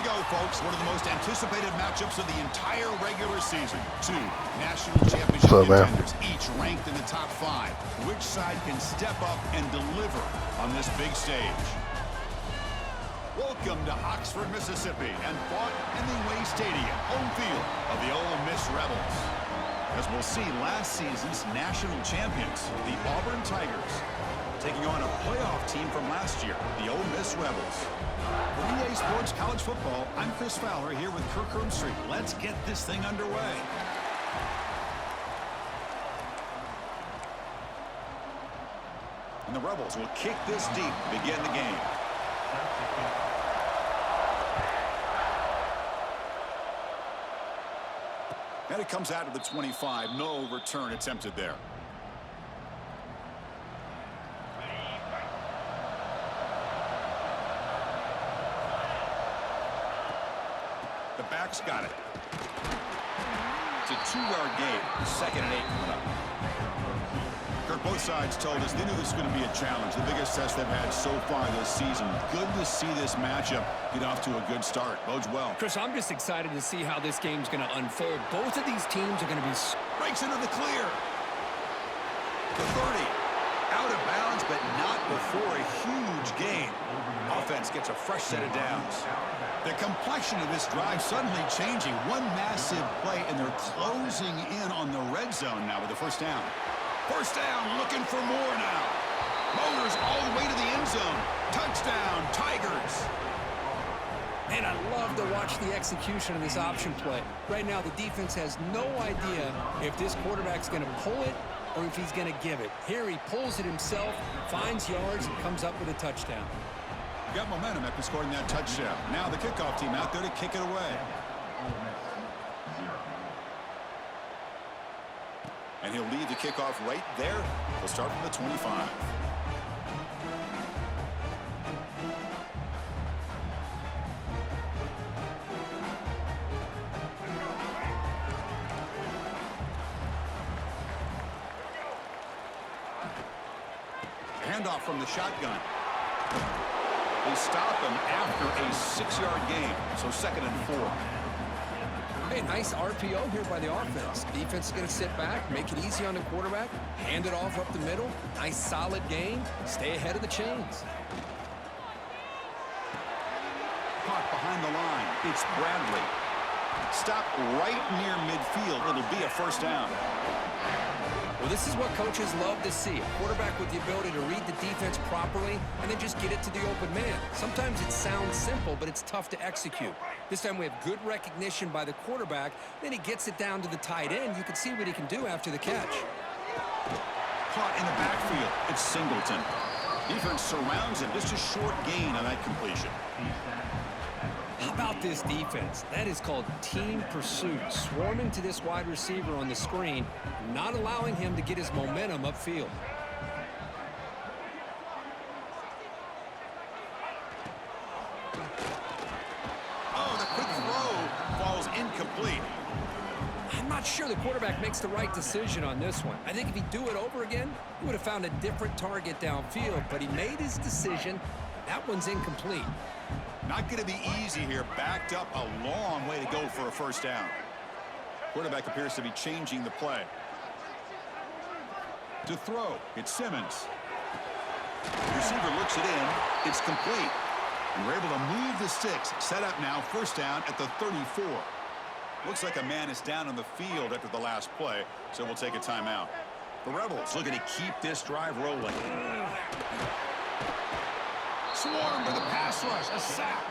go, folks. One of the most anticipated matchups of the entire regular season. Two national championship contenders, each ranked in the top 5. Which side can step up and deliver on this big stage? Welcome to Oxford, Mississippi, and fought Hemingway Stadium, home field of the Ole Miss Rebels. As we'll see, last season's national champions, the Auburn Tigers, taking on a playoff team from last year, the Ole Miss Rebels. For EA Sports College Football, I'm Chris Fowler here with Kirk Herbstreit. Let's get this thing underway. And the Rebels will kick this deep to begin the game. And it comes out of the 25. No return attempted there. The back's got it. It's a 2-yard gain. 2nd and 8 coming up. Kirk, both sides told us they knew this was going to be a challenge. The biggest test they've had so far this season. Good to see this matchup get off to a good start. Bodes well. Chris, I'm just excited to see how this game's going to unfold. Both of these teams are going to be... Breaks into the clear. The 30. Out of bounds, but not before a huge gain. Offense gets a fresh set of downs. The complexion of this drive suddenly changing. One massive play, and they're closing in on the red zone now with the first down. First down, looking for more now. Motors all the way to the end zone. Touchdown, Tigers. Man, I love to watch the execution of this option play. Right now, the defense has no idea if this quarterback's going to pull it or if he's going to give it. Here he pulls it himself, finds yards, and comes up with a touchdown. Got momentum after scoring that touchdown. Now the kickoff team out there to kick it away. And he'll lead the kickoff right there. He'll start from the 25. Handoff from the shotgun. They stop him after a 6-yard gain. So 2nd and 4. Hey, nice RPO here by the offense. Defense is going to sit back, make it easy on the quarterback, hand it off up the middle. Nice solid gain. Stay ahead of the chains. Caught behind the line. It's Bradley. Stop right near midfield. It'll be a first down. Well, this is what coaches love to see. A quarterback with the ability to read the defense properly and then just get it to the open man. Sometimes it sounds simple, but it's tough to execute. This time we have good recognition by the quarterback. Then he gets it down to the tight end. You can see what he can do after the catch. Caught in the backfield. It's Singleton. Defense surrounds him. Just a short gain on that completion. How about this defense? That is called team pursuit. Swarming to this wide receiver on the screen, not allowing him to get his momentum upfield. Oh, the quick throw falls incomplete. I'm not sure the quarterback makes the right decision on this one. I think if he'd do it over again, he would have found a different target downfield, but he made his decision. That one's incomplete. Not going to be easy here. Backed up a long way to go for a first down. Quarterback appears to be changing the play. To throw, it's Simmons. The receiver looks it in. It's complete. And we're able to move the sticks. Set up now, first down at the 34. Looks like a man is down on the field after the last play, so we'll take a timeout. The Rebels looking to keep this drive rolling. Swarmed by the pass rush, a sack.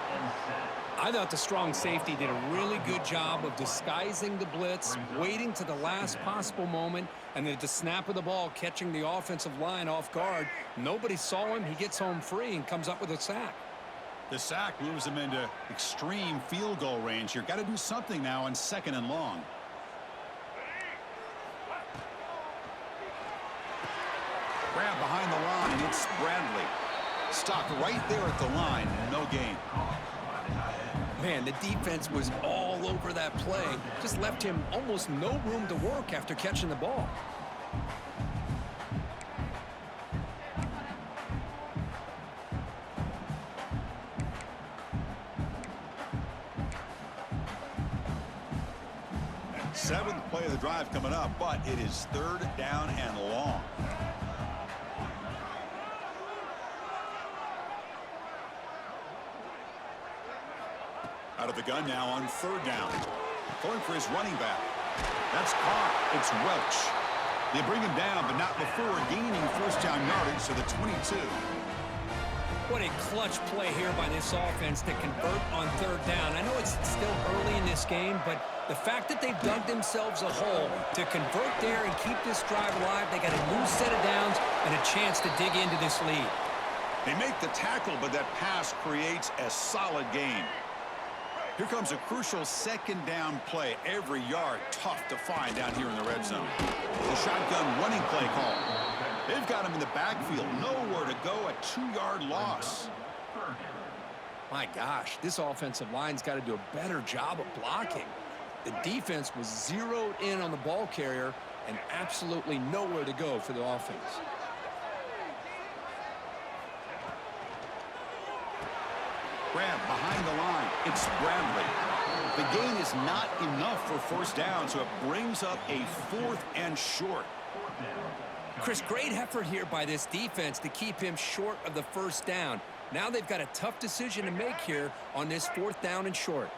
I thought the strong safety did a really good job of disguising the blitz, waiting to the last possible moment, and then at the snap of the ball, catching the offensive line off guard. Nobody saw him. He gets home free and comes up with a sack. The sack moves him into extreme field goal range here. Got to do something now on 2nd and long. Grab behind the line. It's Bradley. Stopped right there at the line. No gain. Man, the defense was all over that play. Just left him almost no room to work after catching the ball. seventh play of the drive coming up, but it is third down and long. Out of the gun now on third down. Going for his running back. That's caught. It's Welch. They bring him down, but not before gaining first down yardage to the 22. What a clutch play here by this offense to convert on third down. I know it's still early in this game, but the fact that they've dug themselves a hole to convert there and keep this drive alive, they got a new set of downs and a chance to dig into this lead. They make the tackle, but that pass creates a solid gain. Here comes a crucial second down play. Every yard tough to find down here in the red zone. The shotgun running play call. They've got him in the backfield. Nowhere to go. A 2-yard loss. My gosh, this offensive line's got to do a better job of blocking. The defense was zeroed in on the ball carrier and absolutely nowhere to go for the offense. Grab behind the line. It's Bradley. The gain is not enough for first down, so it brings up a 4th and short. Chris, great effort here by this defense to keep him short of the first down. Now they've got a tough decision to make here on this 4th down and short.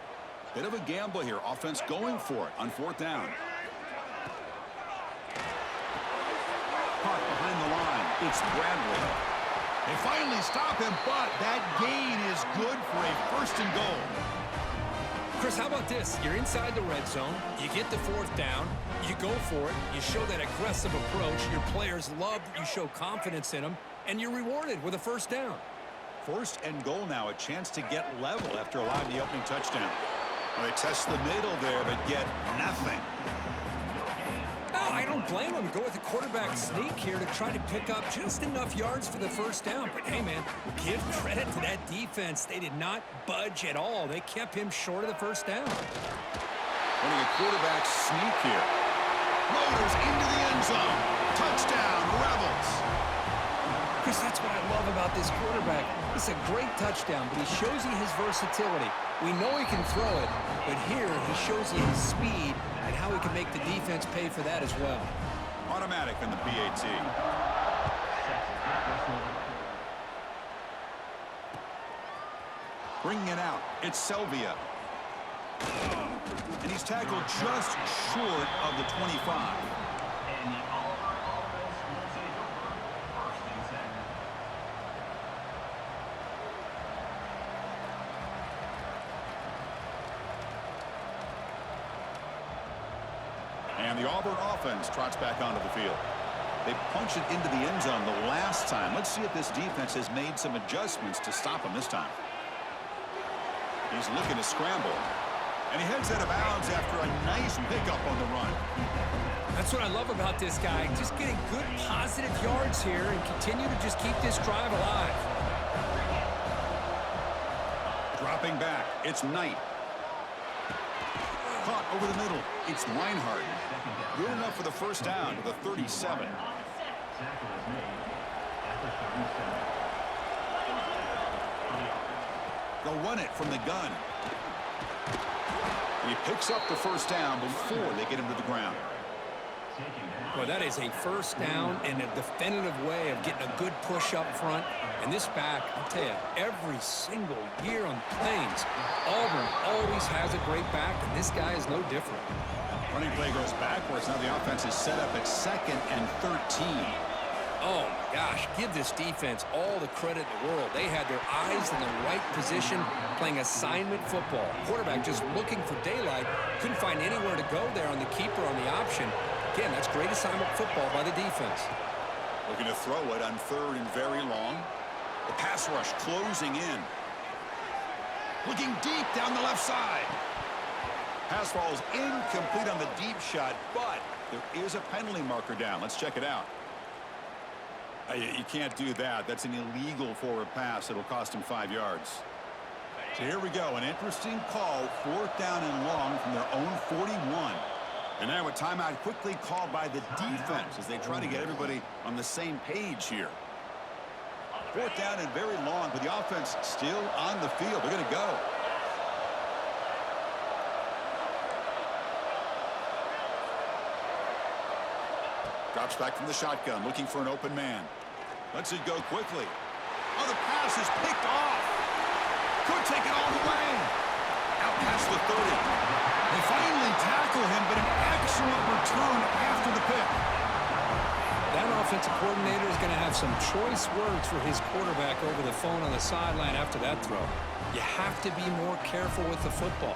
Bit of a gamble here. Offense going for it on 4th down. Caught behind the line. It's Bradley. They finally stop him, but that gain is good for a 1st and goal. Chris, how about this? You're inside the red zone. You get the 4th down. You go for it. You show that aggressive approach. Your players love that you show confidence in them, and you're rewarded with a 1st down. 1st and goal now, a chance to get level after allowing the opening touchdown. Well, they test the middle there, but get nothing. No, I don't blame them. Go with the quarterback sneak here to try to pick up just enough yards for the 1st down. But, hey, man, give credit to that defense. They did not budge at all. They kept him short of the 1st down. Running a quarterback sneak here. Motors into the end zone. Touchdown, Rebels. Chris, that's what I love about this quarterback. It's a great touchdown, but he shows you his versatility. We know he can throw it, but here he shows you his speed and how he can make the defense pay for that as well. Automatic in the PAT. Bringing it out, it's Selvia. And he's tackled just short of the 25. And the Auburn offense trots back onto the field. They punched it into the end zone the last time. Let's see if this defense has made some adjustments to stop him this time. He's looking to scramble. And he heads out of bounds after a nice pickup on the run. That's what I love about this guy. Just getting good positive yards here and continue to just keep this drive alive. Dropping back, it's Knight. Caught over the middle, it's Reinhardt. Good enough for the 1st down to the 37. They'll run it from the gun. He picks up the 1st down before they get him to the ground. Well, that is a 1st down and a definitive way of getting a good push up front. And this back, I'll tell you, every single year on the Plains, Auburn always has a great back, and this guy is no different. Running play goes backwards. Now the offense is set up at 2nd and 13. Oh, my gosh, give this defense all the credit in the world. They had their eyes in the right position, playing assignment football. Quarterback just looking for daylight, couldn't find anywhere to go there on the keeper on the option. Again, that's great assignment football by the defense. Looking to throw it on 3rd and very long. The pass rush closing in. Looking deep down the left side. Pass falls incomplete on the deep shot, but there is a penalty marker down. Let's check it out. You can't do that. That's an illegal forward pass. It'll cost him 5 yards. So here we go. An interesting call. 4th down and long from their own 41. And now a timeout quickly called by the defense as they try to get everybody on the same page here. 4th down and very long, but the offense still on the field. They're going to go. Drops back from the shotgun, looking for an open man. Lets it go quickly. Oh, the pass is picked off. Could take it all the way. Out past the 30. They finally tackle him, but an excellent return after the pick. That offensive coordinator is going to have some choice words for his quarterback over the phone on the sideline after that throw. You have to be more careful with the football.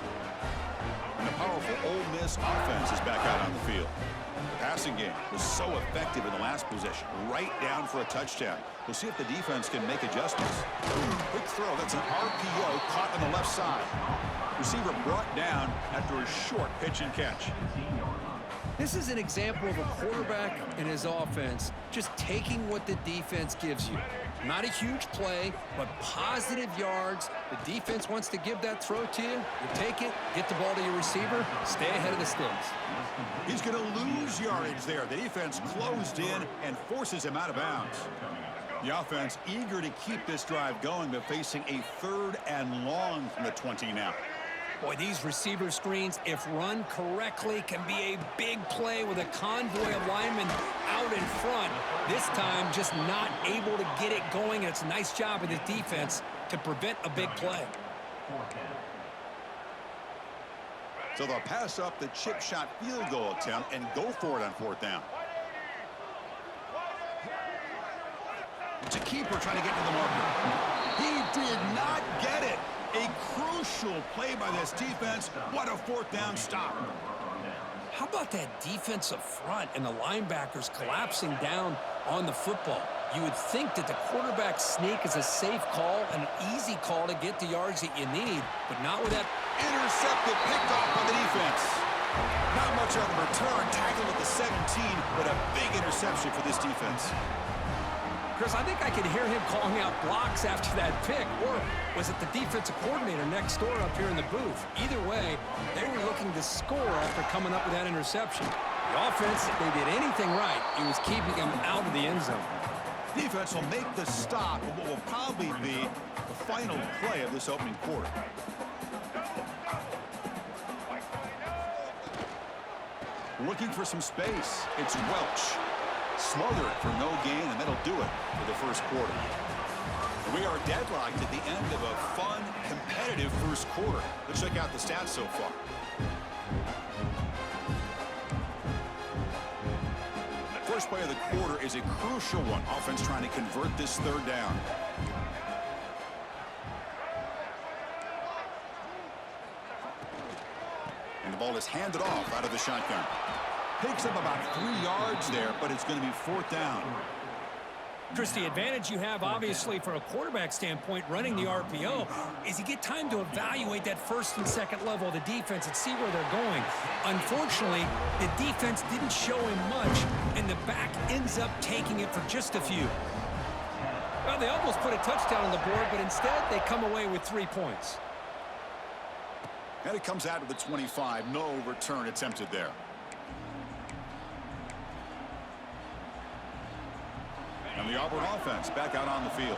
And the powerful Ole Miss offense is back out on the field. The passing game was so effective in the last possession, right down for a touchdown. We'll see if the defense can make adjustments. Quick throw. That's an RPO caught on the left side. Receiver brought down after a short pitch and catch. This is an example of a quarterback and his offense just taking what the defense gives you. Not a huge play, but positive yards. The defense wants to give that throw to you. You take it, get the ball to your receiver, stay ahead of the sticks. He's going to lose yardage there. The defense closed in and forces him out of bounds. The offense eager to keep this drive going, but facing a 3rd and long from the 20 now. Boy, these receiver screens, if run correctly, can be a big play with a convoy of linemen out in front. This time, just not able to get it going. It's a nice job of the defense to prevent a big play. So they'll pass up the chip shot field goal attempt and go for it on 4th down. It's a keeper trying to get to the marker. He did not get it. A crucial play by this defense. What a 4th down stop. How about that defensive front and the linebackers collapsing down on the football? You would think that the quarterback sneak is a safe call, an easy call to get the yards that you need, but not with that. Intercepted, picked off by the defense. Not much on the return. Tackled at the 17, but a big interception for this defense. Chris, I think I could hear him calling out blocks after that pick, or was it the defensive coordinator next door up here in the booth? Either way, they were looking to score after coming up with that interception. The offense, if they did anything right, it was keeping them out of the end zone. Defense will make the stop of what will probably be the final play of this opening quarter. Looking for some space. It's Welch. Smothered for no gain, and that'll do it for the first quarter. We are deadlocked at the end of a fun, competitive first quarter. Let's check out the stats so far. The first play of the quarter is a crucial one. Offense trying to convert this 3rd down. And the ball is handed off out of the shotgun. Picks up about 3 yards there, but it's going to be 4th down. Chris, the advantage you have, obviously, for a quarterback standpoint, running the RPO, is you get time to evaluate that 1st and 2nd level of the defense and see where they're going. Unfortunately, the defense didn't show him much, and the back ends up taking it for just a few. Well, they almost put a touchdown on the board, but instead they come away with 3 points. And it comes out of the 25. No return attempted there. And the Auburn offense back out on the field.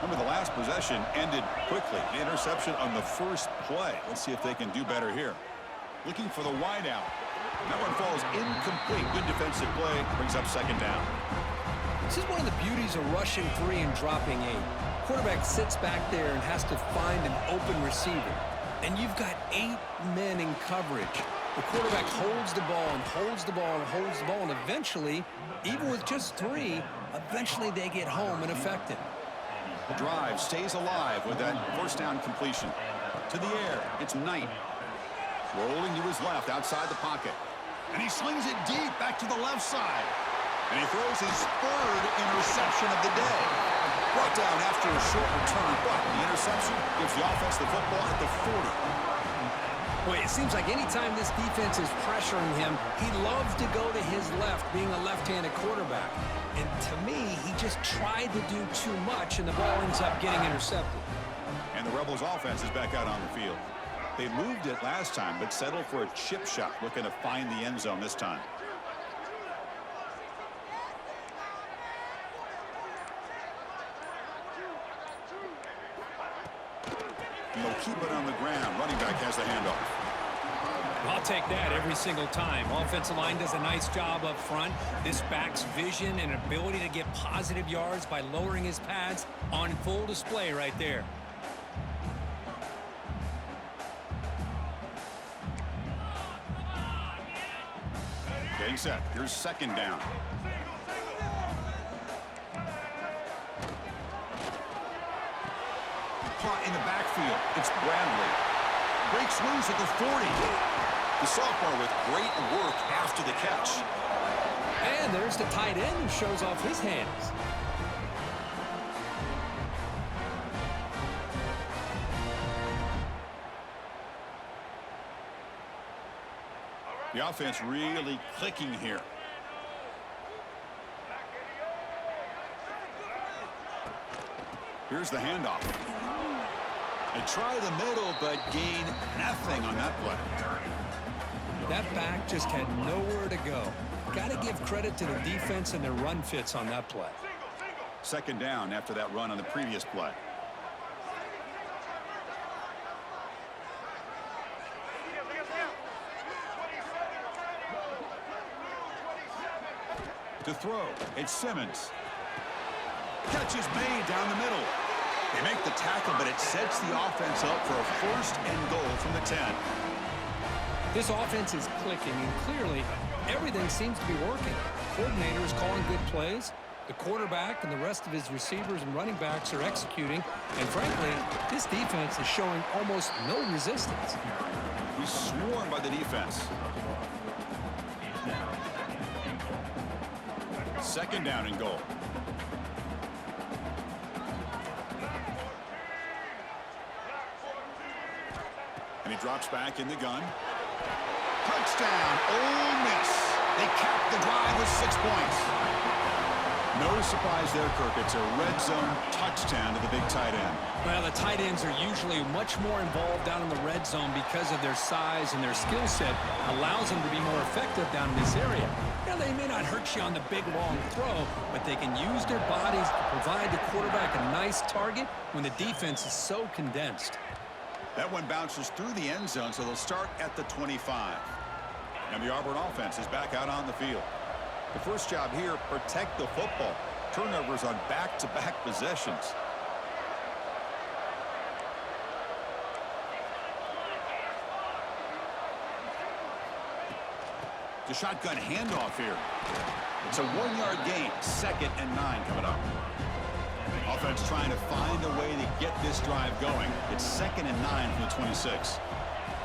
Remember, the last possession ended quickly. The interception on the first play. Let's see if they can do better here. Looking for the wideout. That one falls incomplete. Good defensive play. Brings up 2nd down. This is one of the beauties of rushing 3 and dropping 8. Quarterback sits back there and has to find an open receiver. And you've got 8 men in coverage. The quarterback holds the ball and holds the ball and holds the ball, and eventually, even with just 3, eventually they get home and affect it. The drive stays alive with that 1st down completion. To the air, it's Knight. Rolling to his left outside the pocket. And he slings it deep back to the left side. And he throws his 3rd interception of the day. Brought down after a short return, but the interception gives the offense the football at the 40. Boy, it seems like anytime this defense is pressuring him, he loves to go to his left, being a left-handed quarterback. And to me, he just tried to do too much, and the ball ends up getting intercepted. And the Rebels offense is back out on the field. They moved it last time, but settled for a chip shot, looking to find the end zone this time. And they'll keep it on the ground. Running back has the handoff. I'll take that every single time. Offensive line does a nice job up front. This back's vision and ability to get positive yards by lowering his pads on full display right there. Getting set. Here's second down. Caught in the backfield. It's Bradley. Breaks loose at the 40. The sophomore with great work after the catch. And there's the tight end who shows off his hands. The offense really clicking here. Here's the handoff. They try the middle, but gain nothing on that play. That back just had nowhere to go. Got to give credit to the defense and their run fits on that play. Second down after that run on the previous play. To throw, it's Simmons. Catch is made down the middle. They make the tackle, but it sets the offense up for a first and goal from the 10. This offense is clicking, and clearly everything seems to be working. Coordinator is calling good plays. The quarterback and the rest of his receivers and running backs are executing. And frankly, this defense is showing almost no resistance. He's swarmed by the defense. Second down and goal. And he drops back in the gun. Touchdown, Ole Miss. They capped the drive with 6 points. No surprise there, Kirk. It's a red zone touchdown to the big tight end. Well, the tight ends are usually much more involved down in the red zone because of their size, and their skill set allows them to be more effective down in this area. Now, they may not hurt you on the big, long throw, but they can use their bodies to provide the quarterback a nice target when the defense is so condensed. That one bounces through the end zone, so they'll start at the 25. And the Auburn offense is back out on the field. The first job here, protect the football. Turnovers on back-to-back possessions. The shotgun handoff here. It's a 1-yard gain. 2nd and 9 coming up. Offense trying to find a way to get this drive going. It's 2nd and 9 from the 26.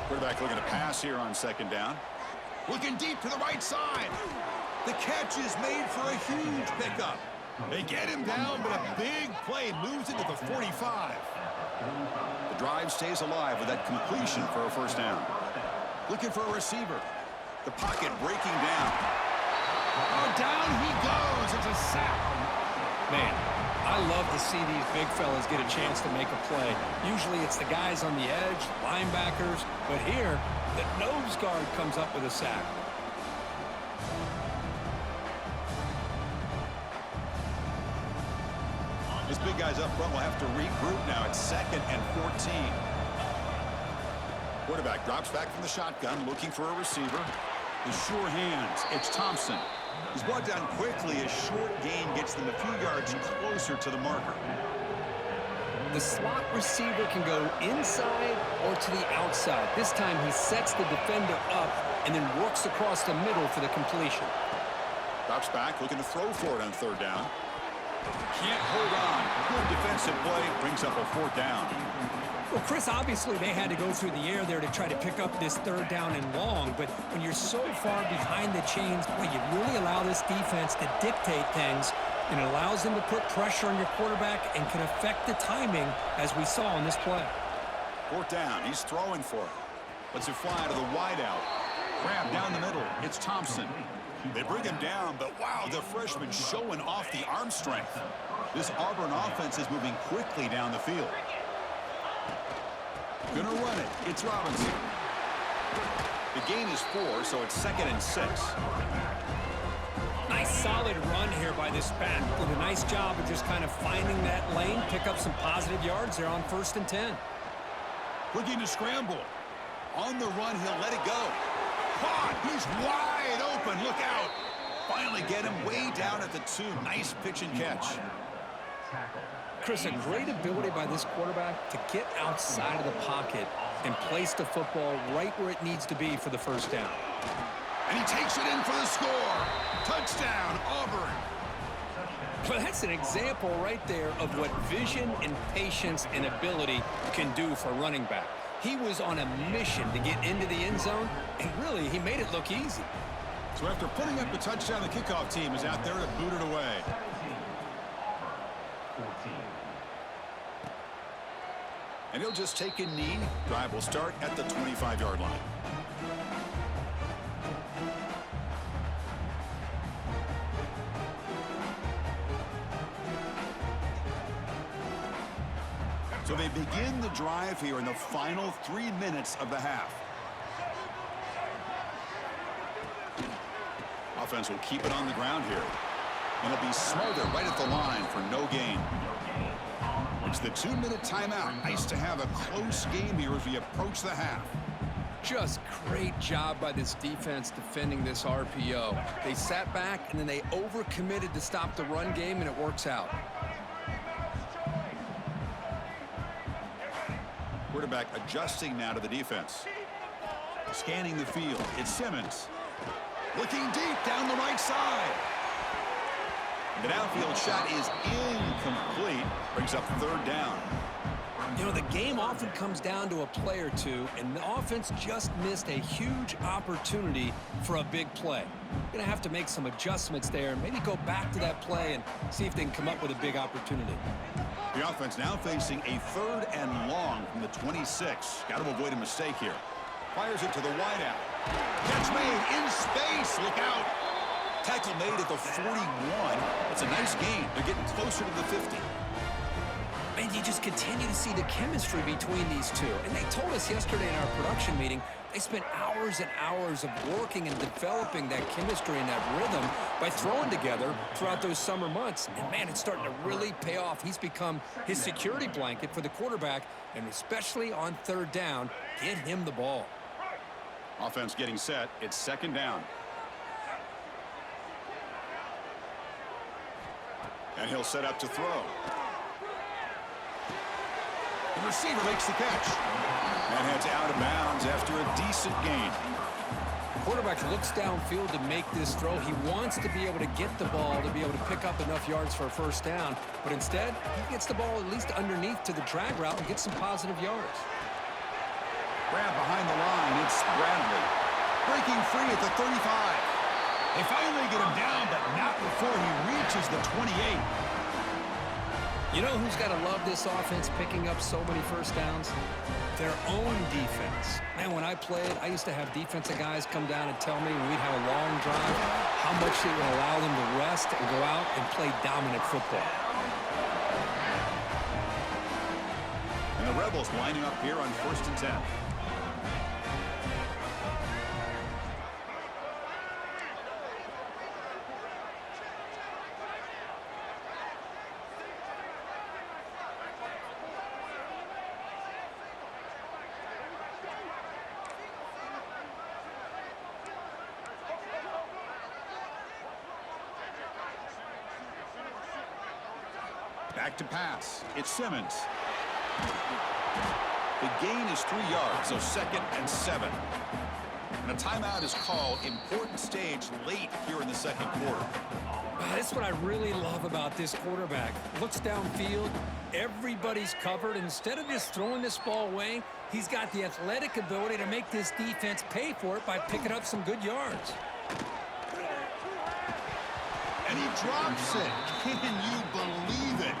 Quarterback looking to pass here on second down. Looking deep to the right side. The catch is made for a huge pickup. They get him down, but a big play moves it to the 45. The drive stays alive with that completion for a first down. Looking for a receiver. The pocket breaking down. Oh, down he goes. It's a sack. Man, I love to see these big fellas get a chance to make a play. Usually it's the guys on the edge, linebackers, but here, the nose guard comes up with a sack. These big guys up front will have to regroup now. It's 2nd and 14. Quarterback drops back from the shotgun, looking for a receiver. The sure hands. It's Thompson. He's brought down quickly. A short gain gets them a few yards closer to the marker. The slot receiver can go inside or to the outside. This time he sets the defender up and then works across the middle for the completion. Drops back, looking to throw for it on third down. Can't hold on. Good defensive play. Brings up a 4th down. Well, Chris, obviously they had to go through the air there to try to pick up this 3rd down and long, but when you're so far behind the chains, boy, you really allow this defense to dictate things, and it allows them to put pressure on your quarterback and can affect the timing, as we saw in this play. 4th down. He's throwing for it. Lets it fly to the wideout. Grab down the middle. It's Thompson. They bring him down, but wow, the freshman showing off the arm strength. This Auburn offense is moving quickly down the field. Gonna run it. It's Robinson. The gain is 4, so it's 2nd and 6. Nice solid run here by this back. Did a nice job of just kind of finding that lane, pick up some positive yards there on 1st and 10. Looking to scramble. On the run, he'll let it go. caught. He's wide open. Look out. Finally get him way down at the 2. Nice pitch and catch. Chris, a great ability by this quarterback to get outside of the pocket and place the football right where it needs to be for the first down. And he takes it in for the score. Touchdown, Auburn. Well, that's an example right there of what vision and patience and ability can do for a running back. He was on a mission to get into the end zone, and really, he made it look easy. So after putting up the touchdown, the kickoff team is out there to boot it away. And he'll just take a knee. Drive will start at the 25-yard line. So they begin the drive here in the final 3 minutes of the half. Offense will keep it on the ground here. And it'll be smothered right at the line for no gain. It's the 2-minute timeout. Nice to have a close game here as we approach the half. Just great job by this defense defending this RPO. They sat back, and then they overcommitted to stop the run game, and it works out. Quarterback adjusting now to the defense. Scanning the field. It's Simmons. Looking deep down the right side. The downfield shot is incomplete. Brings up 3rd down. You know, the game often comes down to a play or two, and the offense just missed a huge opportunity for a big play. Going to have to make some adjustments there and maybe go back to that play and see if they can come up with a big opportunity. The offense now facing a 3rd and long from the 26. Got to avoid a mistake here. Fires it to the wideout. Catch made in space. Look out. Tackle made at the 41. It's a nice gain. They're getting closer to the 50. And you just continue to see the chemistry between these two. And they told us yesterday in our production meeting, they spent hours and hours of working and developing that chemistry and that rhythm by throwing together throughout those summer months. And, man, it's starting to really pay off. He's become his security blanket for the quarterback, and especially on 3rd down, get him the ball. Offense getting set. It's 2nd down. And he'll set up to throw. The receiver makes the catch. And heads out of bounds after a decent gain. Quarterback looks downfield to make this throw. He wants to be able to get the ball to be able to pick up enough yards for a 1st down. But instead, he gets the ball at least underneath to the drag route and gets some positive yards. Grab behind the line. It's Bradley. Breaking free at the 35. They finally get him down, but not before he reaches the 28. You know who's got to love this offense picking up so many 1st downs? Their own defense. Man, when I played, I used to have defensive guys come down and tell me when we'd have a long drive how much it would allow them to rest and go out and play dominant football. And the Rebels lining up here on 1st and 10. Back to pass. It's Simmons. The gain is 3 yards, so 2nd and 7. And a timeout is called. Important stage late here in the 2nd quarter. That's what I really love about this quarterback. Looks downfield, everybody's covered. Instead of just throwing this ball away, he's got the athletic ability to make this defense pay for it by picking up some good yards. And he drops it. Can you believe it?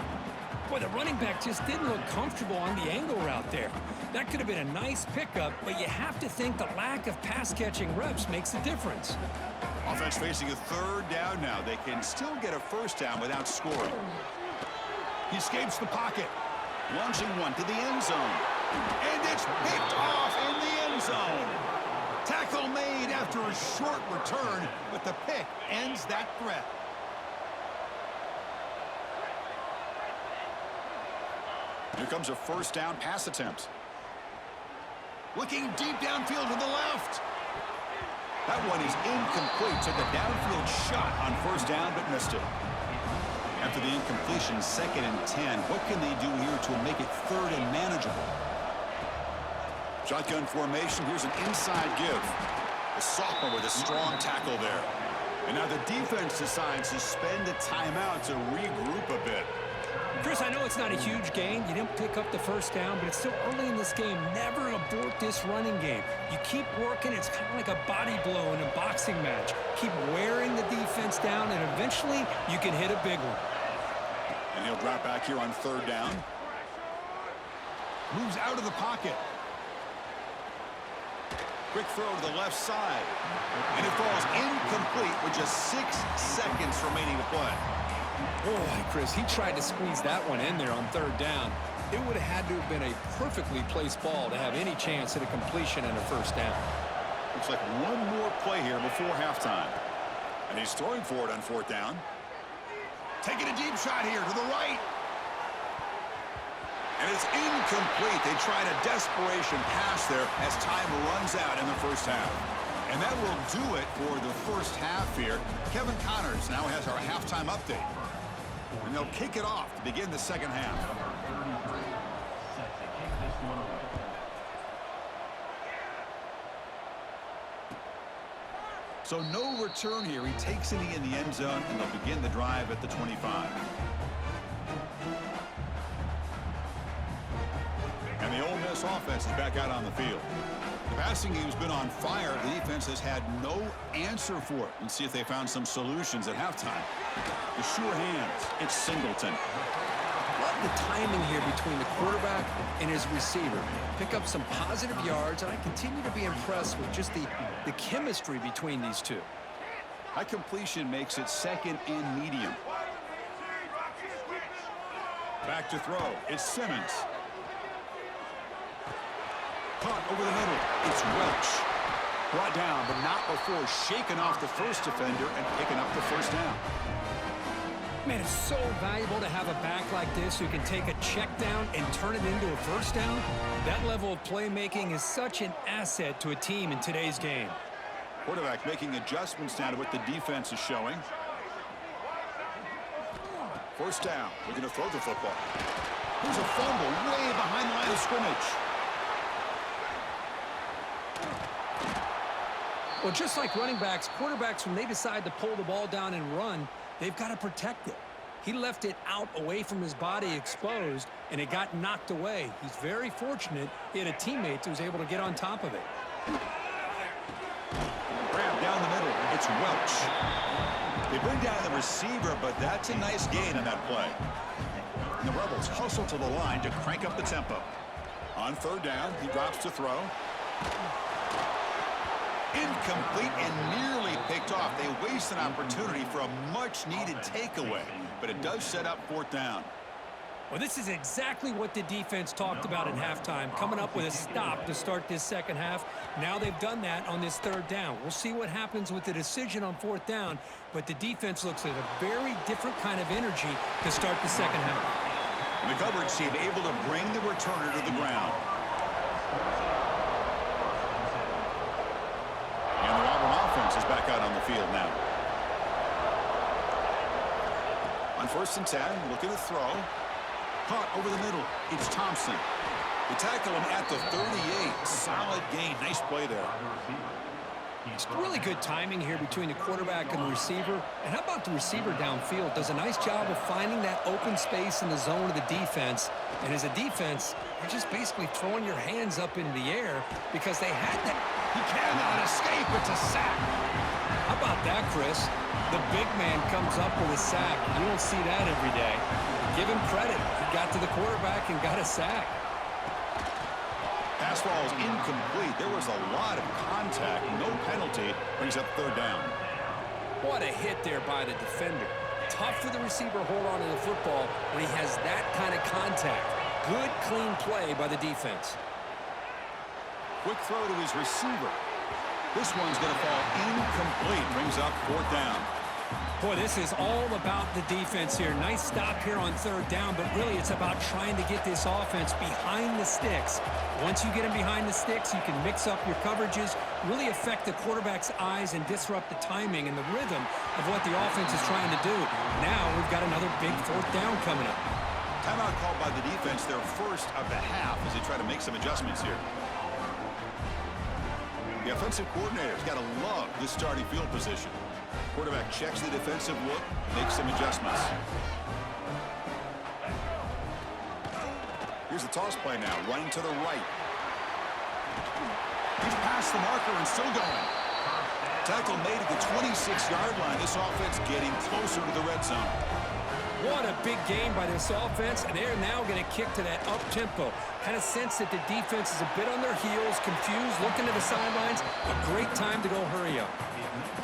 Boy, the running back just didn't look comfortable on the angle route there. That could have been a nice pickup, but you have to think the lack of pass-catching reps makes a difference. Offense facing a 3rd down now. They can still get a 1st down without scoring. He escapes the pocket. Launching one to the end zone. And it's picked off in the end zone. Tackle made after a short return, but the pick ends that threat. Here comes a 1st down pass attempt. Looking deep downfield to the left. That one is incomplete. Took a downfield shot on first down, but missed it. After the incompletion, 2nd and 10. What can they do here to make it 3rd and manageable? Shotgun formation. Here's an inside give. The sophomore with a strong tackle there. And now the defense decides to spend a timeout to regroup a bit. Chris, I know it's not a huge gain. You didn't pick up the first down, but it's still early in this game. Never abort this running game. You keep working. It's kind of like a body blow in a boxing match. Keep wearing the defense down, and eventually you can hit a big one. And he'll drop back here on 3rd down. Moves out of the pocket. Quick throw to the left side. And it falls incomplete with just 6 seconds remaining to play. Boy, Chris, he tried to squeeze that one in there on 3rd down. It would have had to have been a perfectly placed ball to have any chance at a completion and a first down. Looks like one more play here before halftime. And he's throwing for it on 4th down. Taking a deep shot here to the right. And it's incomplete. They tried a desperation pass there as time runs out in the first half. And that will do it for the first half here. Kevin Connors now has our halftime update. And they'll kick it off to begin the second half. So no return here. He takes it in the end zone, and they'll begin the drive at the 25. And the Ole Miss offense is back out on the field. The passing game's been on fire. The defense has had no answer for it. Let's see if they found some solutions at halftime. The sure hands. It's Singleton. Love the timing here between the quarterback and his receiver. Pick up some positive yards, and I continue to be impressed with just the chemistry between these two. That completion makes it 2nd and medium. Back to throw. It's Simmons. Caught over the middle. It's Welch. Brought down, but not before shaking off the first defender and picking up the first down. Man, it's so valuable to have a back like this who can take a check down and turn it into a first down. That level of playmaking is such an asset to a team in today's game. Quarterback making adjustments now to what the defense is showing. First down. We're going to throw the football. There's a fumble way behind the line of scrimmage. Well, just like running backs, quarterbacks, when they decide to pull the ball down and run, they've got to protect it. He left it out away from his body exposed, and it got knocked away. He's very fortunate he had a teammate who was able to get on top of it. Grab down the middle. It's Welch. They bring down the receiver, but that's a nice gain on that play. And the Rebels hustle to the line to crank up the tempo. On 3rd down, he drops to throw. Incomplete and nearly picked off. They waste an opportunity for a much-needed takeaway, but it does set up 4th down. Well, this is exactly what the defense talked about at halftime, coming up with a stop to start this second half. Now they've done that on this 3rd down. We'll see what happens with the decision on 4th down, but the defense looks like a very different kind of energy to start the second half. And the coverage team able to bring the returner to the ground. And the Auburn offense is back out on the field now. On 1st and 10, looking to throw. Caught over the middle. It's Thompson. They tackle him at the 38. Solid gain. Nice play there. It's really good timing here between the quarterback and the receiver. And how about the receiver downfield? Does a nice job of finding that open space in the zone of the defense. And as a defense, you're just basically throwing your hands up in the air because they had that. He cannot escape. It's a sack. How about that, Chris? The big man comes up with a sack. You don't see that every day. Give him credit. He got to the quarterback and got a sack. Pass ball is incomplete. There was a lot of contact. No penalty. Brings up 3rd down. What a hit there by the defender. Tough for the receiver to hold on to the football when he has that kind of contact. Good, clean play by the defense. Quick throw to his receiver. This one's going to fall incomplete. Brings up 4th down. Boy, this is all about the defense here. Nice stop here on third down, but really it's about trying to get this offense behind the sticks. Once you get them behind the sticks, you can mix up your coverages, really affect the quarterback's eyes and disrupt the timing and the rhythm of what the offense is trying to do. Now we've got another big fourth down coming up. Timeout called by the defense, their first of the half, as they try to make some adjustments here. The offensive coordinator's got to love this starting field position. Quarterback checks the defensive look, makes some adjustments. Here's the toss play now, running to the right. He's past the marker and still going. Tackle made at the 26-yard line. This offense getting closer to the red zone. What a big game by this offense, and they're now going to kick to that up-tempo. Kind of sense that the defense is a bit on their heels, confused, looking to the sidelines. A great time to go hurry up.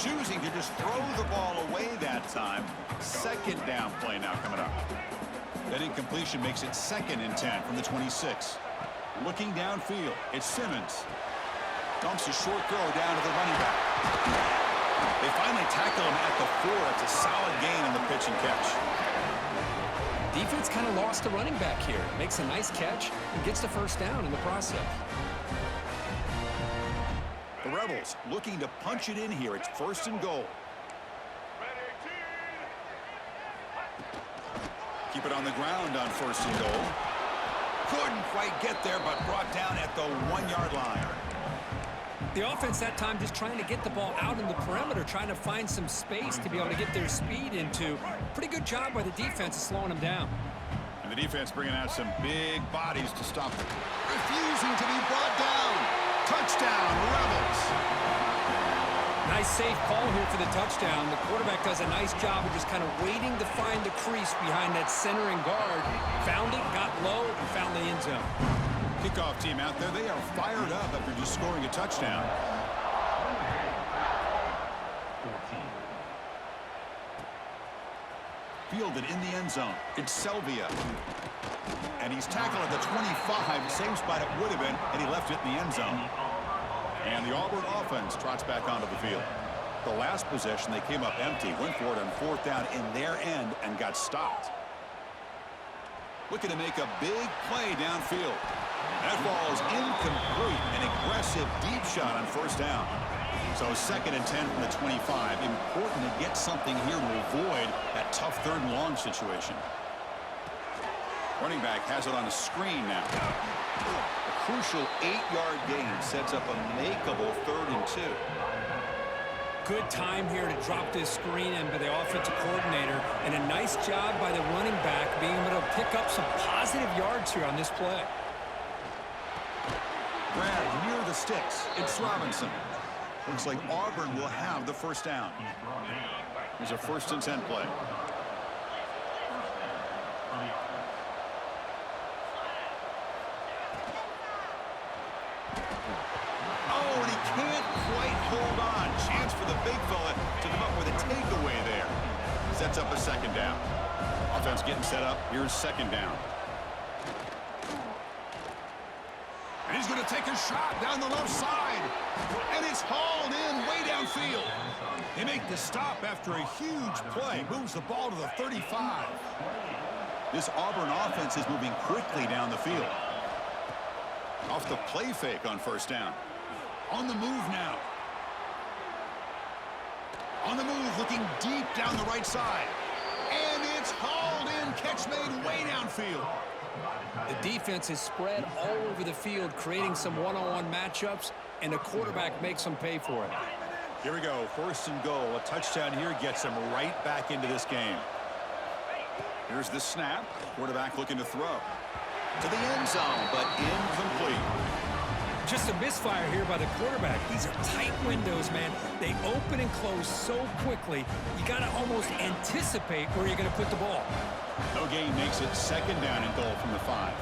Choosing to just throw the ball away that time. Second down play now coming up. That incompletion makes it 2nd and 10 from the 26. Looking downfield, it's Simmons. Dumps a short throw down to the running back. They finally tackle him at the 4. It's a solid gain on the pitch and catch. Defense kind of lost the running back here. Makes a nice catch and gets the first down in the process. The Rebels looking to punch it in here. It's 1st and goal. Keep it on the ground on 1st and goal. Couldn't quite get there, but brought down at the 1-yard line. The offense that time just trying to get the ball out in the perimeter, trying to find some space to be able to get their speed into. Pretty good job by the defense of slowing them down. And the defense bringing out some big bodies to stop them. Refusing to be brought down. Touchdown, Rebels. Nice safe call here for the touchdown. The quarterback does a nice job of just kind of waiting to find the crease behind that centering guard. Found it, got low, and found the end zone. Kickoff team out there, they are fired up after just scoring a touchdown. Fielded in the end zone. It's Selvia. And he's tackled at the 25. Same spot it would have been, and he left it in the end zone. And the Auburn offense trots back onto the field. The last possession, they came up empty, went for it on 4th down in their end, and got stopped. Looking to make a big play downfield. That ball is incomplete. An aggressive deep shot on 1st down. So 2nd and 10 from the 25. Important to get something here to avoid that tough 3rd and long situation. Running back has it on a screen now. A crucial 8-yard gain sets up a makeable 3rd and 2. Good time here to drop this screen in by the offensive coordinator, and a nice job by the running back being able to pick up some positive yards here on this play. Brad near the sticks. It's Robinson. Looks like Auburn will have the 1st down. Here's a 1st and 10 play. Oh, and he can't quite hold on. Chance for the big fella to come up with a takeaway there. Sets up a 2nd down. Offense getting set up. Here's 2nd down. And he's going to take a shot down the left side. And it's hauled in way downfield. They make the stop after a huge play. Moves the ball to the 35. This Auburn offense is moving quickly down the field. Off the play fake on 1st down. On the move now. On the move, looking deep down the right side. And it's hauled in. Catch made way downfield. The defense is spread all over the field, creating some one-on-one matchups, and the quarterback makes them pay for it. Here we go, 1st and goal. A touchdown here gets them right back into this game. Here's the snap. Quarterback looking to throw. To the end zone, but incomplete. Just a misfire here by the quarterback. These are tight windows, man. They open and close so quickly, you got to almost anticipate where you're going to put the ball. No gain makes it 2nd down and goal from the 5.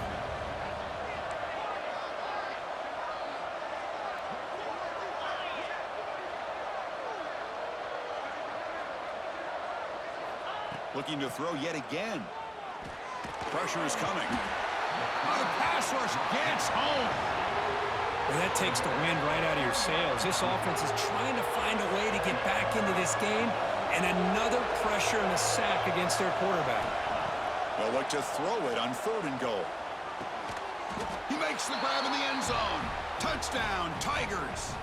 Looking to throw yet again. Pressure is coming. Oh, the pass rush gets home. Well, that takes the wind right out of your sails. This offense is trying to find a way to get back into this game, And another pressure and a sack against their quarterback. They'll look to throw it on 3rd and goal. He makes the grab in the end zone. Touchdown, Tigers.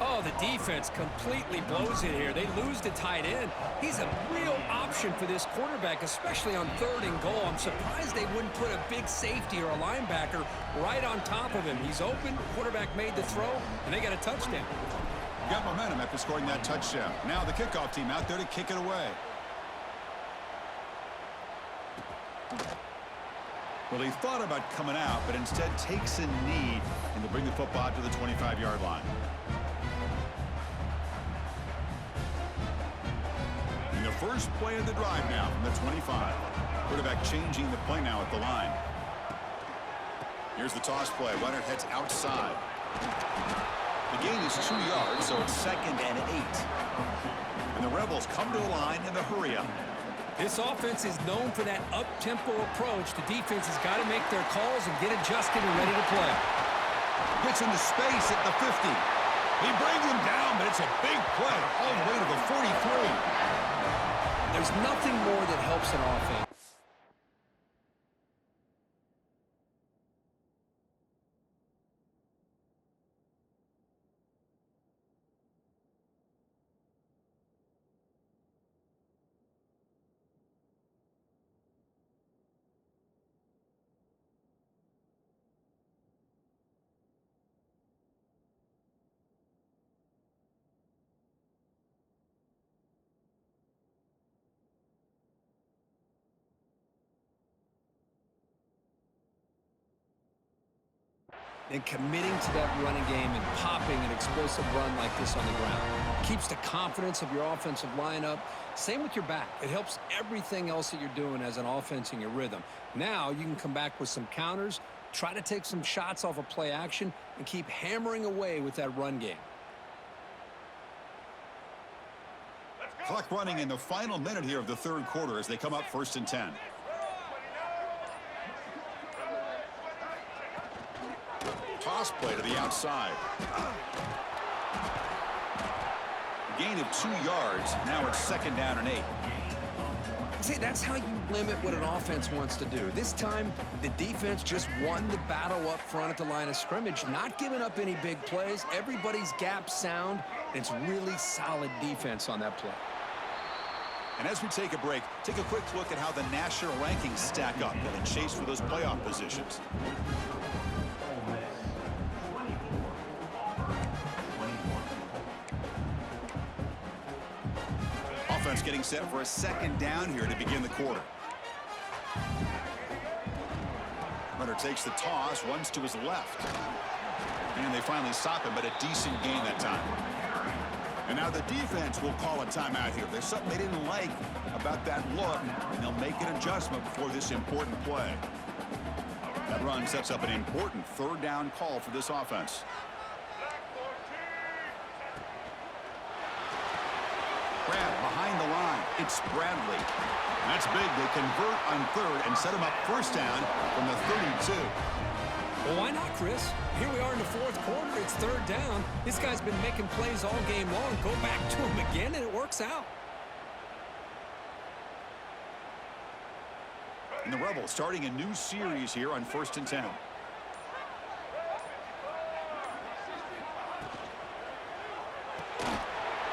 Oh, the defense completely blows it here. They lose the tight end. He's a real option for this quarterback, especially on 3rd and goal. I'm surprised they wouldn't put a big safety or a linebacker right on top of him. He's open, quarterback made the throw, and they got a touchdown. Got momentum after scoring that touchdown. Now the kickoff team out there to kick it away. Well, he thought about coming out, but instead takes a knee and to bring the football to the 25-yard line. In the first play of the drive now from the 25. Quarterback changing the play now at the line. Here's the toss play. Runner heads outside. The gain is 2 yards, so it's 2nd and 8. And the Rebels come to the line in the hurry-up. This offense is known for that up-tempo approach. The defense has got to make their calls and get adjusted and ready to play. Gets into space at the 50. He brings him down, but it's a big play all the way to the 43. There's nothing more that helps an offense. And committing to that running game and popping an explosive run like this on the ground. Keeps the confidence of your offensive lineup. Same with your back. It helps everything else that you're doing as an offense in your rhythm. Now you can come back with some counters, try to take some shots off of play action, and keep hammering away with that run game. Clock running in the final minute here of the 3rd quarter as they come up 1st and 10. Toss play to the outside. Gain of 2 yards. Now it's 2nd down and 8. See, that's how you limit what an offense wants to do. This time, the defense just won the battle up front at the line of scrimmage, not giving up any big plays. Everybody's gap sound. It's really solid defense on that play. And as we take a break, take a quick look at how the national rankings stack up in the chase for those playoff positions. Offense getting set for a 2nd down here to begin the quarter. Runner takes the toss, runs to his left. And they finally stop him, but a decent gain that time. And now the defense will call a timeout here. There's something they didn't like about that look, and they'll make an adjustment before this important play. That run sets up an important 3rd down call for this offense. Grab behind the line. It's Bradley. That's big. They convert on 3rd and set him up 1st down from the 32. Well, why not, Chris? Here we are in the 4th quarter. It's 3rd down. This guy's been making plays all game long. Go back to him again, and it works out. And the Rebels starting a new series here on 1st and 10.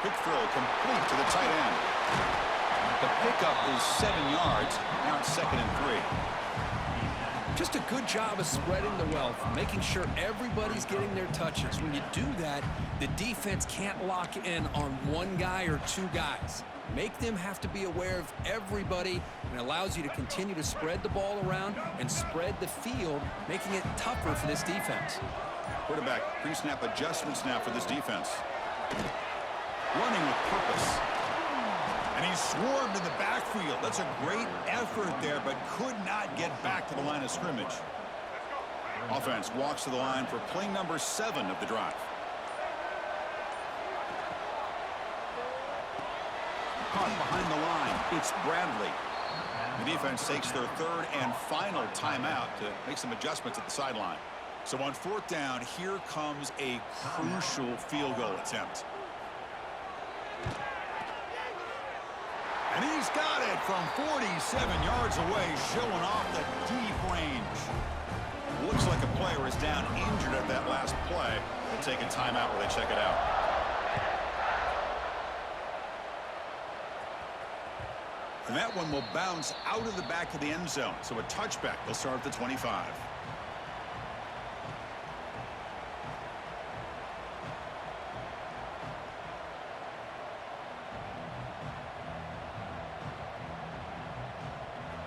Quick throw complete to the tight end. The pickup is 7 yards. Now it's 2nd and 3. Just a good job of spreading the wealth, making sure everybody's getting their touches. When you do that, the defense can't lock in on one guy or 2 guys. Make them have to be aware of everybody, and allows you to continue to spread the ball around and spread the field, making it tougher for this defense. Quarterback pre-snap adjustments now for this defense. Running with purpose. And he's swarmed in the backfield. That's a great effort there, but could not get back to the line of scrimmage. Offense walks to the line for play number 7 of the drive. Caught behind the line. It's Bradley. The defense takes their 3rd and final timeout to make some adjustments at the sideline. So on 4th down, here comes a crucial field goal attempt. And he's got it from 47 yards away, showing off the deep range. Looks like a player is down injured at that last play. They'll take a timeout where they check it out. And that one will bounce out of the back of the end zone. So a touchback. They'll start at the 25.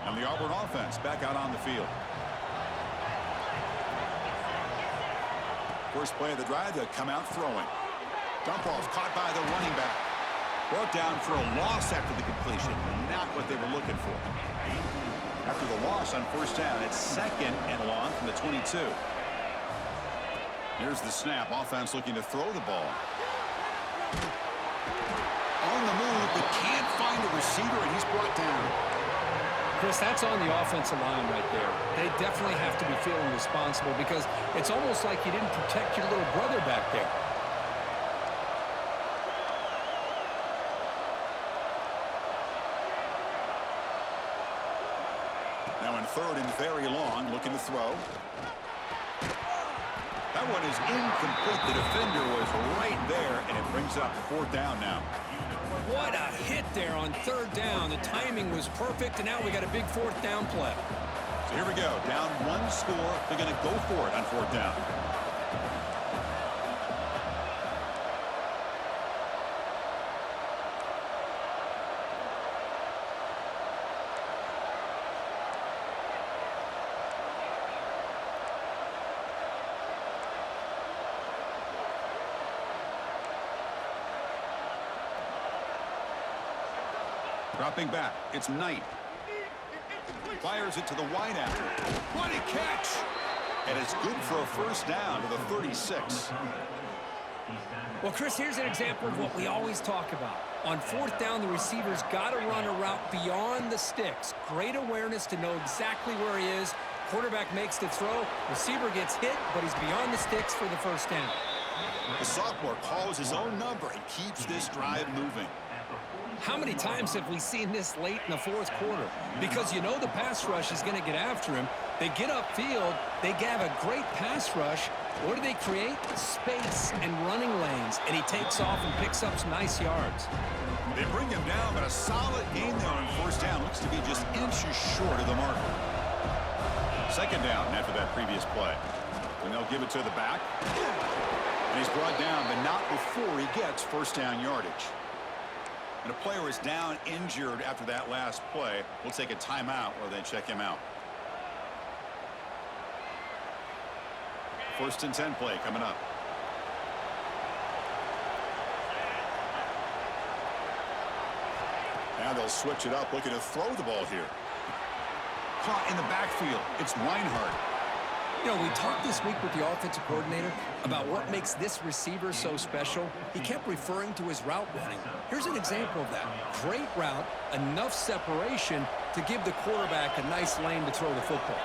And the Auburn offense back out on the field. First play of the drive, they'll come out throwing. Dump off caught by the running back. Brought down for a loss after the completion. Not what they were looking for. After the loss on first down, it's second and long from the 22. Here's the snap. Offense looking to throw the ball. On the move, but can't find a receiver, and he's brought down. Chris, that's on the offensive line right there. They definitely have to be feeling responsible because it's almost like you didn't protect your little brother back there. Now in third and very long, looking to throw. That one is incomplete. The defender was right there, and it brings up fourth down now. What a hit there on third down. The timing was perfect, and now we got a big fourth down play. So here we go. Down one score. They're going to go for it on fourth down. Dropping back, it's Knight. Fires it to the wideout. What a catch! And it's good for a first down to the 36. Well, Chris, here's an example of what we always talk about. On fourth down, the receiver's got to run a route beyond the sticks. Great awareness to know exactly where he is. Quarterback makes the throw. Receiver gets hit, but he's beyond the sticks for the first down. The sophomore calls his own number and keeps this drive moving. How many times have we seen this late in the fourth quarter? Because you know the pass rush is going to get after him. They get upfield. They have a great pass rush. What do they create? Space and running lanes. And he takes off and picks up some nice yards. They bring him down, but a solid gain there on first down. Looks to be just inches short of the marker. Second down after that previous play. And they'll give it to the back. And he's brought down, but not before he gets first down yardage. And a player is down injured after that last play. We'll take a timeout while they check him out. First and 10 play coming up. Now they'll switch it up, looking to throw the ball here. Caught in the backfield. It's Reinhardt. You know, we talked this week with the offensive coordinator about what makes this receiver so special. He kept referring to his route running. Here's an example of that. Great route, enough separation to give the quarterback a nice lane to throw the football.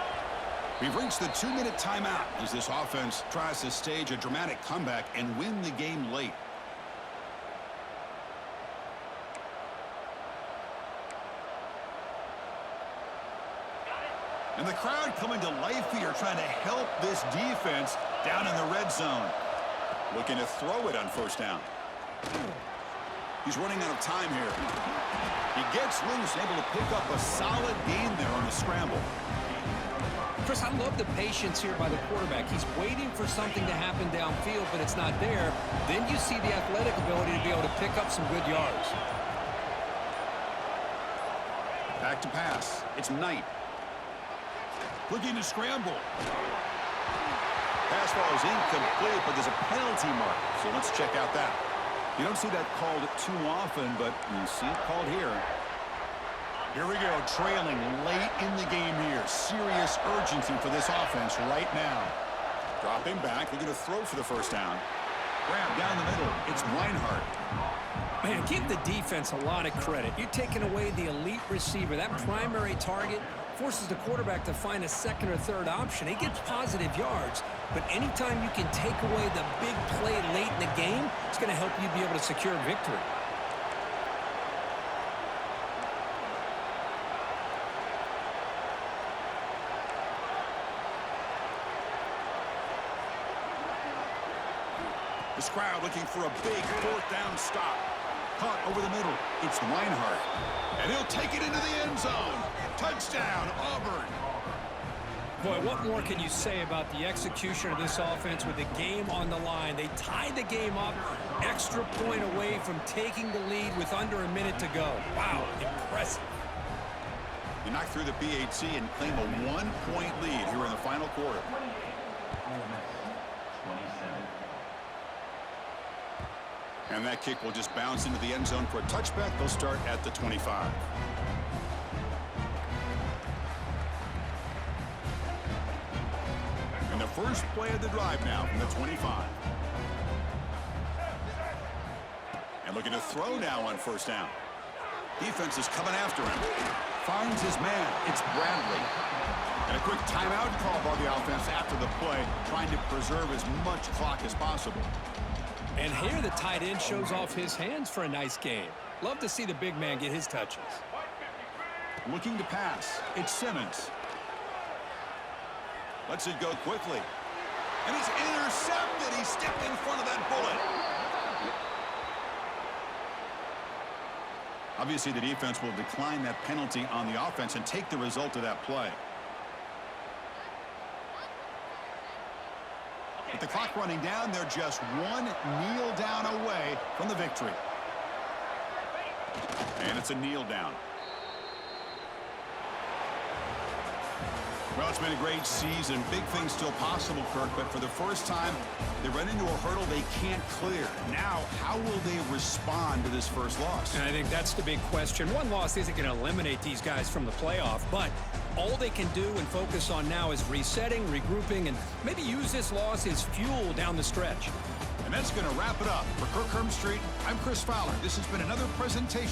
We've reached the 2-minute timeout as this offense tries to stage a dramatic comeback and win the game late. And the crowd coming to life here, trying to help this defense down in the red zone. Looking to throw it on first down. He's running out of time here. He gets loose, able to pick up a solid gain there on the scramble. Chris, I love the patience here by the quarterback. He's waiting for something to happen downfield, but it's not there. Then you see the athletic ability to be able to pick up some good yards. Back to pass. It's Knight. Looking to scramble. Pass ball is incomplete, but there's a penalty mark. So let's check out that. You don't see that called too often, but you see it called here. Here we go, trailing late in the game here. Serious urgency for this offense right now. Dropping back, they're going to throw for the first down. Grab down the middle. It's Reinhardt. Man, give the defense a lot of credit. You're taking away the elite receiver. That primary target forces the quarterback to find a second or third option. He gets positive yards, but anytime you can take away the big play late in the game, it's going to help you be able to secure victory. The crowd looking for a big fourth down stop. Caught over the middle. It's Reinhardt. And he'll take it into the end zone. Touchdown, Auburn. Boy, what more can you say about the execution of this offense with the game on the line? They tied the game up, extra point away from taking the lead with under a minute to go. Wow, impressive. You knock through the PHC and claim a 1-point lead here in the final quarter. And that kick will just bounce into the end zone for a touchback. They'll start at the 25. And the first play of the drive now from the 25. And looking to throw now on first down. Defense is coming after him. Finds his man. It's Bradley. And a quick timeout call by the offense after the play, trying to preserve as much clock as possible. And here the tight end shows off his hands for a nice game. Love to see the big man get his touches. Looking to pass. It's Simmons. Lets it go quickly. And it's intercepted. He stepped in front of that bullet. Obviously, the defense will decline that penalty on the offense and take the result of that play. With the clock running down, they're just one kneel down away from the victory. And it's a kneel down. Well, it's been a great season. Big things still possible, Kirk, but for the first time, they run into a hurdle they can't clear. Now, how will they respond to this first loss? And I think that's the big question. One loss isn't going to eliminate these guys from the playoff, but all they can do and focus on now is resetting, regrouping, and maybe use this loss as fuel down the stretch. And that's going to wrap it up. For Kirk Street, I'm Chris Fowler. This has been another presentation